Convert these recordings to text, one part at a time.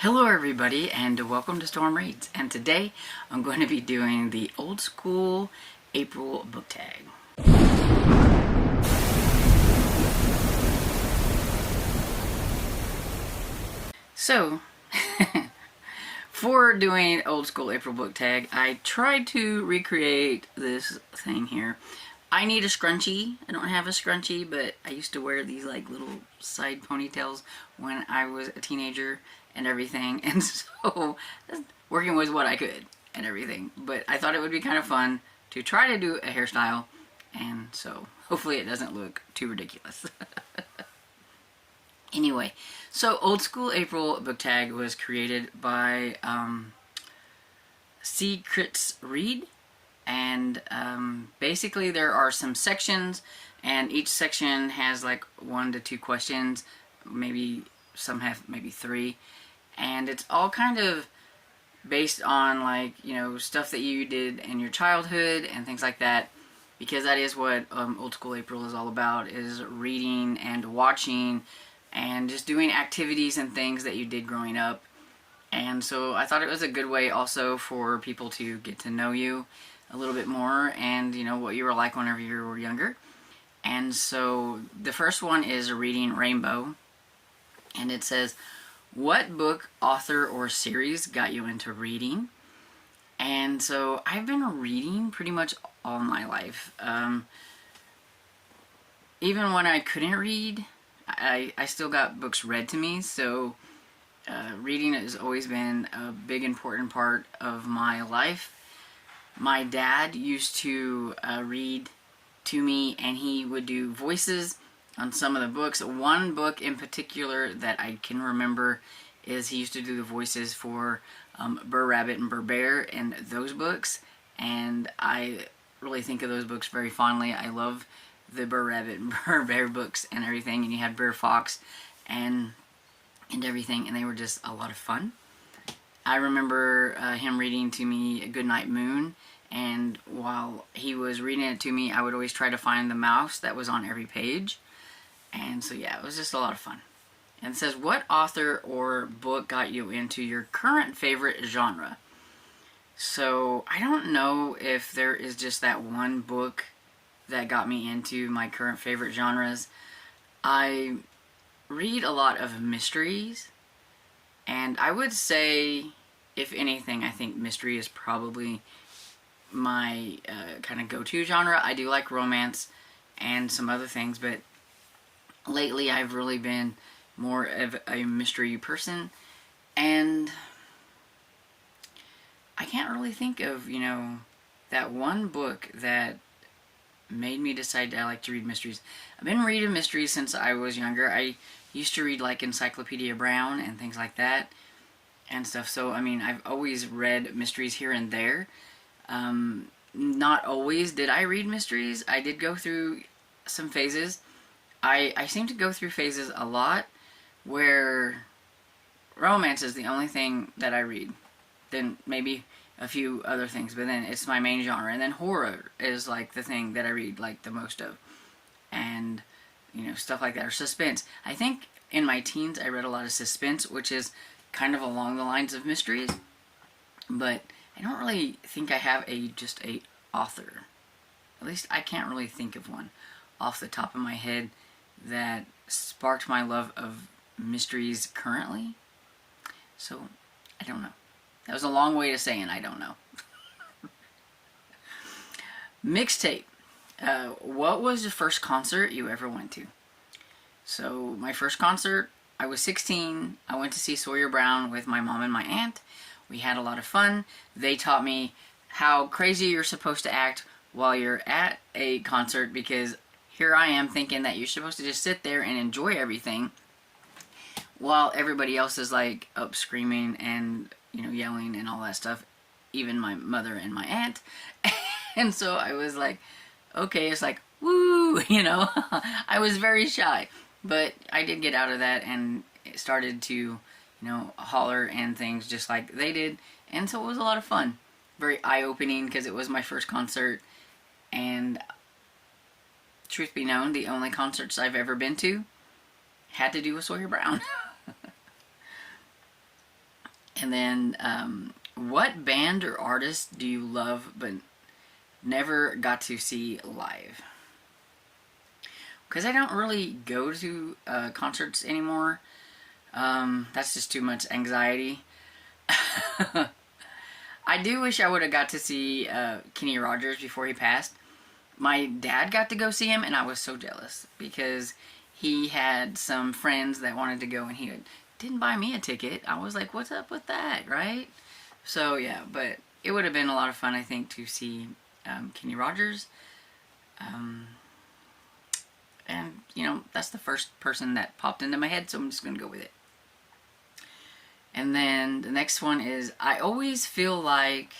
Hello everybody and welcome to Storm Reads, and today I'm going to be doing the old school April book tag. So, for doing old school April book tag, I tried to recreate this thing here. I need a scrunchie. I don't have a scrunchie, but I used to wear these like little side ponytails when I was a teenager and everything, and so working with what I could and everything. But I thought it would be kind of fun to try to do a hairstyle, and so hopefully it doesn't look too ridiculous. Anyway, so Old School April book tag was created by Secrets Read, and basically there are some sections, and each section has like 1 to 2 questions, maybe some have maybe 3, and it's all kind of based on like, you know, stuff that you did in your childhood and things like that, because that is what Old School April is all about, is reading and watching and just doing activities and things that you did growing up. And so I thought it was a good way also for people to get to know you a little bit more, and you know what you were like whenever you were younger. And so the first one is Reading Rainbow, and it says, what book, author, or series got you into reading? And so I've been reading pretty much all my life. Even when I couldn't read, I still got books read to me, so reading has always been a big important part of my life. My dad used to read to me, and he would do voices on some of the books. One book in particular that I can remember is he used to do the voices for Burr Rabbit and Burr Bear and those books, and I really think of those books very fondly. I love the Burr Rabbit and Burr Bear books and everything, and you had Bear Fox and everything, and they were just a lot of fun. I remember him reading to me Goodnight Moon, and while he was reading it to me, I would always try to find the mouse that was on every page. And so yeah, it was just a lot of fun. And it says, what author or book got you into your current favorite genre? So I don't know if there is just that one book that got me into my current favorite genres. I read a lot of mysteries, and I would say, if anything, I think mystery is probably my kind of go-to genre. I do like romance and some other things, but lately I've really been more of a mystery person, and I can't really think of, you know, that one book that made me decide I like to read mysteries. I've been reading mysteries since I was younger. I used to read like Encyclopedia Brown and things like that and stuff. So, I mean, I've always read mysteries here and there. Not always did I read mysteries. I did go through some phases. I seem to go through phases a lot where romance is the only thing that I read. Then maybe a few other things, but then it's my main genre. And then horror is like the thing that I read like the most of. And, you know, stuff like that. Or suspense. I think in my teens I read a lot of suspense, which is kind of along the lines of mysteries. But I don't really think I have just a author. At least I can't really think of one off the top of my head that sparked my love of mysteries currently. So, I don't know. That was a long way to saying I don't know. Mixtape. What was the first concert you ever went to? So, my first concert, I was 16. I went to see Sawyer Brown with my mom and my aunt. We had a lot of fun. They taught me how crazy you're supposed to act while you're at a concert, because here I am thinking that you're supposed to just sit there and enjoy everything while everybody else is like up screaming and, you know, yelling and all that stuff, even my mother and my aunt. And so I was like, okay, it's like, woo, you know. I was very shy, but I did get out of that and started to, you know, holler and things just like they did, and so it was a lot of fun. Very eye-opening, because it was my first concert, and truth be known, the only concerts I've ever been to had to do with Sawyer Brown. And then, what band or artist do you love but never got to see live? Because I don't really go to concerts anymore. That's just too much anxiety. I do wish I would have got to see Kenny Rogers before he passed. My dad got to go see him, and I was so jealous because he had some friends that wanted to go, and he didn't buy me a ticket. I was like, what's up with that, right? So, yeah, but it would have been a lot of fun, I think, to see Kenny Rogers. And, you know, that's the first person that popped into my head, so I'm just going to go with it. And then the next one is, I always feel like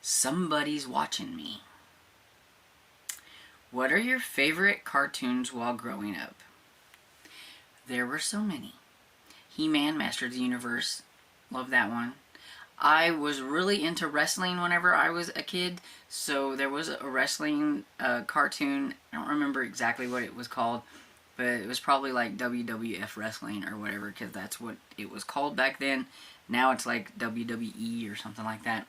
somebody's watching me. What are your favorite cartoons while growing up? There were so many. He-Man, Master of the Universe. Love that one. I was really into wrestling whenever I was a kid, so there was a wrestling cartoon. I don't remember exactly what it was called, but it was probably like WWF wrestling or whatever, because that's what it was called back then. Now it's like WWE or something like that.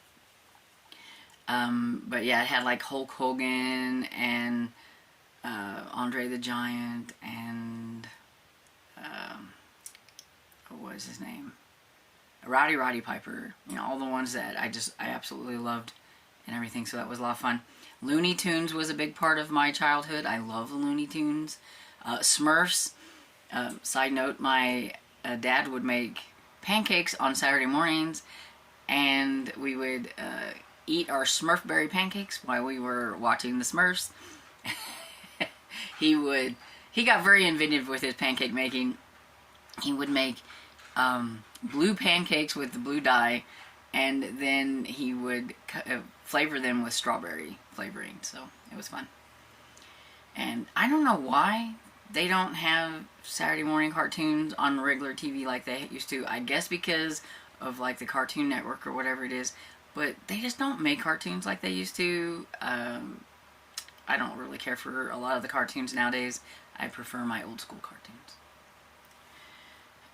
But yeah, it had like Hulk Hogan and Andre the Giant and what was his name? Roddy Piper. You know, all the ones that I absolutely loved and everything. So that was a lot of fun. Looney Tunes was a big part of my childhood. I love Looney Tunes. Smurfs. Side note, my dad would make pancakes on Saturday mornings, and we would eat our Smurfberry pancakes while we were watching the Smurfs. He got very inventive with his pancake making. He would make blue pancakes with the blue dye, and then he would flavor them with strawberry flavoring, so it was fun. And I don't know why they don't have Saturday morning cartoons on regular TV like they used to. I guess because of like the Cartoon Network or whatever it is, but they just don't make cartoons like they used to. I don't really care for a lot of the cartoons nowadays. I prefer my old school cartoons.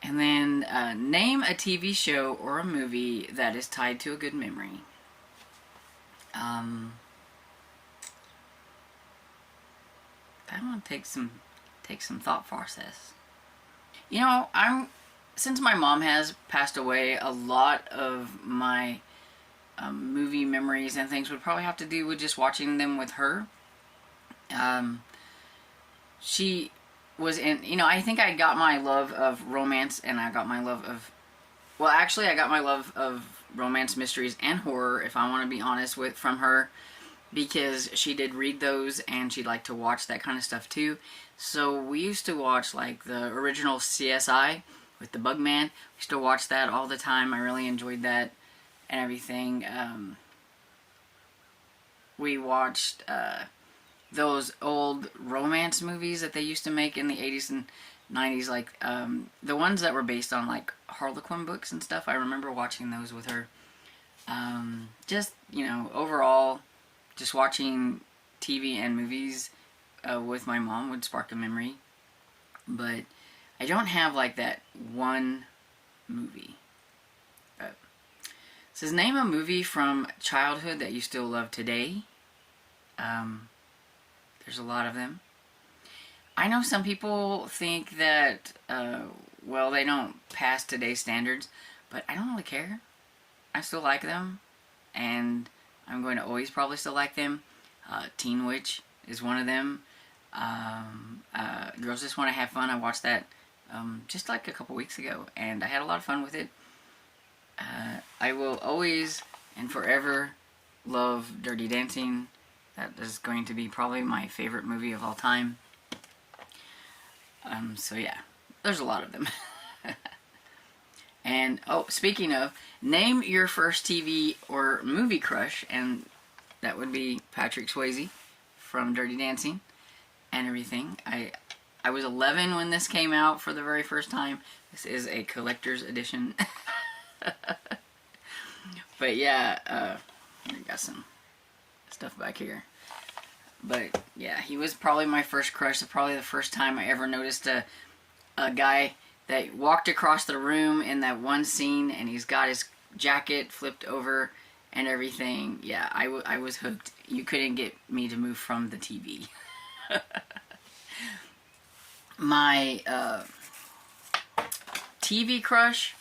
And then, name a TV show or a movie that is tied to a good memory. That one takes some thought process. You know, since my mom has passed away, a lot of my movie memories and things would probably have to do with just watching them with her. She was in, you know, I think I got my love of romance, and I got my love of, well, actually I got my love of romance, mysteries, and horror, if I want to be honest, from her, because she did read those, and she liked to watch that kind of stuff too. So we used to watch like the original CSI with the Bugman. We used to watch that all the time. I really enjoyed that and everything. We watched those old romance movies that they used to make in the 80s and 90s, like the ones that were based on like Harlequin books and stuff. I remember watching those with her. Just, you know, overall, just watching TV and movies with my mom would spark a memory. But I don't have like that one movie. But it says, name a movie from childhood that you still love today. There's a lot of them. I know some people think that, well, they don't pass today's standards, but I don't really care. I still like them, and I'm going to always probably still like them. Teen Witch is one of them. Girls Just Want to Have Fun. I watched that just like a couple weeks ago, and I had a lot of fun with it. I will always and forever love Dirty Dancing. That is going to be probably my favorite movie of all time. So yeah, there's a lot of them. And, oh, speaking of, name your first TV or movie crush, and that would be Patrick Swayze from Dirty Dancing and everything. I was 11 when this came out for the very first time. This is a collector's edition. But yeah, we got some stuff back here. But yeah, he was probably my first crush. Probably the first time I ever noticed a guy that walked across the room in that one scene, and he's got his jacket flipped over and everything. Yeah, I was hooked. You couldn't get me to move from the TV. My TV crush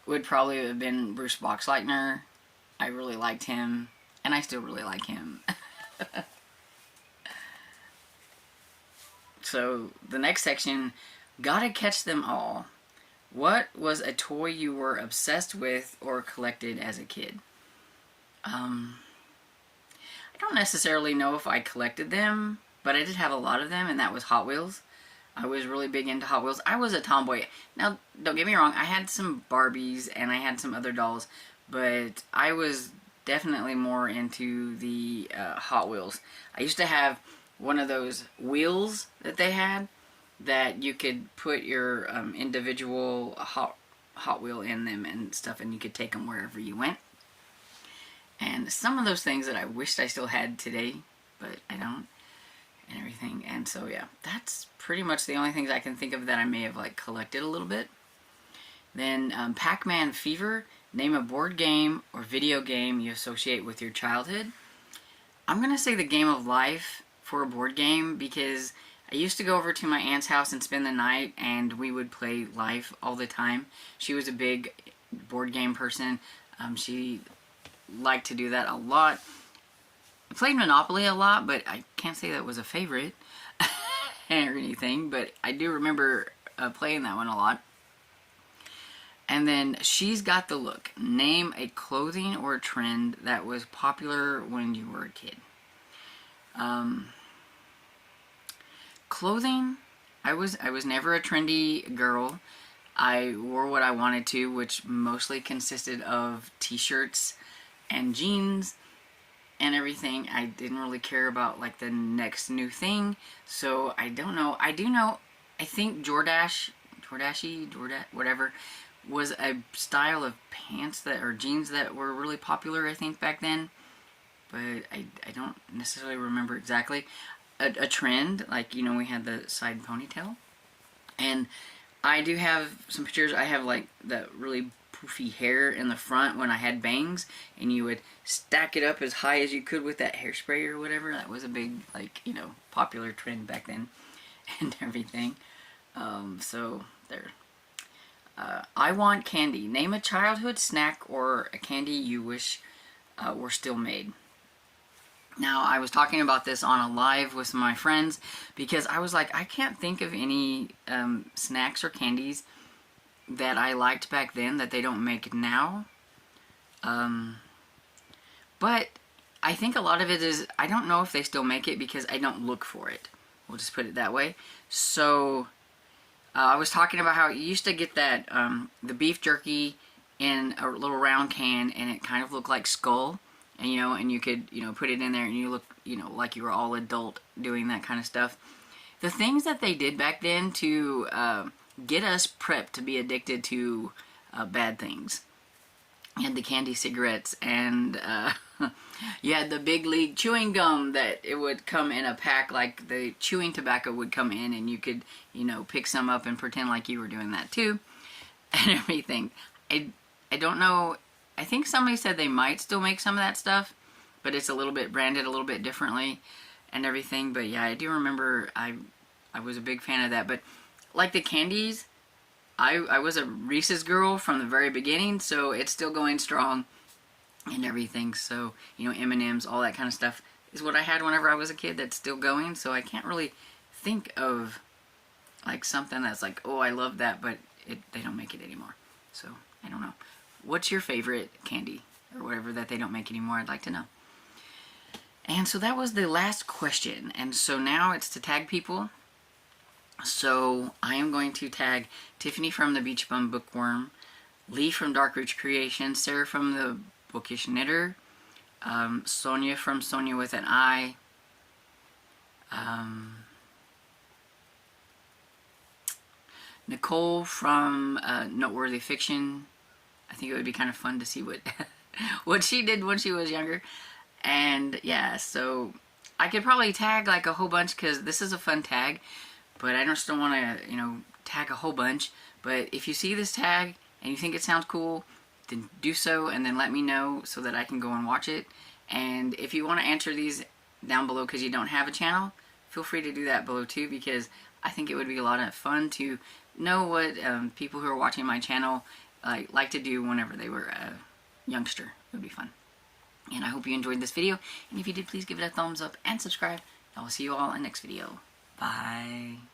would probably have been Bruce Boxleitner. I really liked him, and I still really like him. So, the next section, gotta catch them all. What was a toy you were obsessed with or collected as a kid? I don't necessarily know if I collected them, but I did have a lot of them, and that was Hot Wheels. I was really big into Hot Wheels. I was a tomboy. Now, don't get me wrong, I had some Barbies and I had some other dolls, but I was definitely more into the Hot Wheels. I used to have one of those wheels that they had that you could put your individual Hot Wheel in them and stuff, and you could take them wherever you went. And some of those things that I wished I still had today, but I don't, and everything. And so yeah, that's pretty much the only things I can think of that I may have like collected a little bit. Then Pac-Man Fever. Name a board game or video game you associate with your childhood. I'm gonna say the Game of Life for a board game, because I used to go over to my aunt's house and spend the night, and we would play Life all the time. She was a big board game person. She liked to do that a lot. I played Monopoly a lot, but I can't say that was a favorite or anything, but I do remember playing that one a lot. And then She's Got the Look. Name a clothing or a trend that was popular when you were a kid. Clothing, I was never a trendy girl. I wore what I wanted to, which mostly consisted of t-shirts and jeans and everything. I didn't really care about like the next new thing, so I don't know. I do know, I think Jordache, whatever, was a style of pants that, or jeans that were really popular, I think, back then. But I don't necessarily remember exactly. A trend, like, you know, we had the side ponytail. And I do have some pictures. I have like the really poofy hair in the front when I had bangs, and you would stack it up as high as you could with that hairspray or whatever. That was a big, like, you know, popular trend back then and everything. So there. I want candy. Name a childhood snack or a candy you wish were still made. Now, I was talking about this on a live with my friends, because I was like, I can't think of any snacks or candies that I liked back then that they don't make now. But I think a lot of it is, I don't know if they still make it because I don't look for it. We'll just put it that way. So I was talking about how you used to get that, the beef jerky in a little round can, and it kind of looked like Skull. And, you know, and you could, you know, put it in there and you look, you know, like you were all adult doing that kind of stuff. The things that they did back then to get us prepped to be addicted to bad things. You had the candy cigarettes, and you had the Big League chewing gum that it would come in a pack, like the chewing tobacco would come in, and you could, you know, pick some up and pretend like you were doing that too, and everything. I don't know. I think somebody said they might still make some of that stuff, but it's a little bit branded a little bit differently and everything. But yeah, I do remember I was a big fan of that. But like the candies, I was a Reese's girl from the very beginning, so it's still going strong and everything. So, you know, M&M's, all that kind of stuff is what I had whenever I was a kid that's still going. So I can't really think of like something that's like, oh, I love that, but they don't make it anymore. So I don't know. What's your favorite candy or whatever that they don't make anymore? I'd like to know. And so that was the last question. And so now it's to tag people. So I am going to tag Tiffany from the Beach Bum Bookworm, Lee from Dark Roots Creations, Sarah from the Bookish Knitter, Sonia from Sonia with an I, Nicole from Noteworthy Fiction. I think it would be kind of fun to see what she did when she was younger. And yeah, so I could probably tag like a whole bunch, because this is a fun tag, but I just don't want to, you know, tag a whole bunch. But if you see this tag and you think it sounds cool, then do so and then let me know so that I can go and watch it. And if you want to answer these down below because you don't have a channel, feel free to do that below too, because I think it would be a lot of fun to know what people who are watching my channel like to do whenever they were a youngster. It would be fun. And I hope you enjoyed this video, and if you did, please give it a thumbs up and subscribe. I will see you all in the next video. Bye.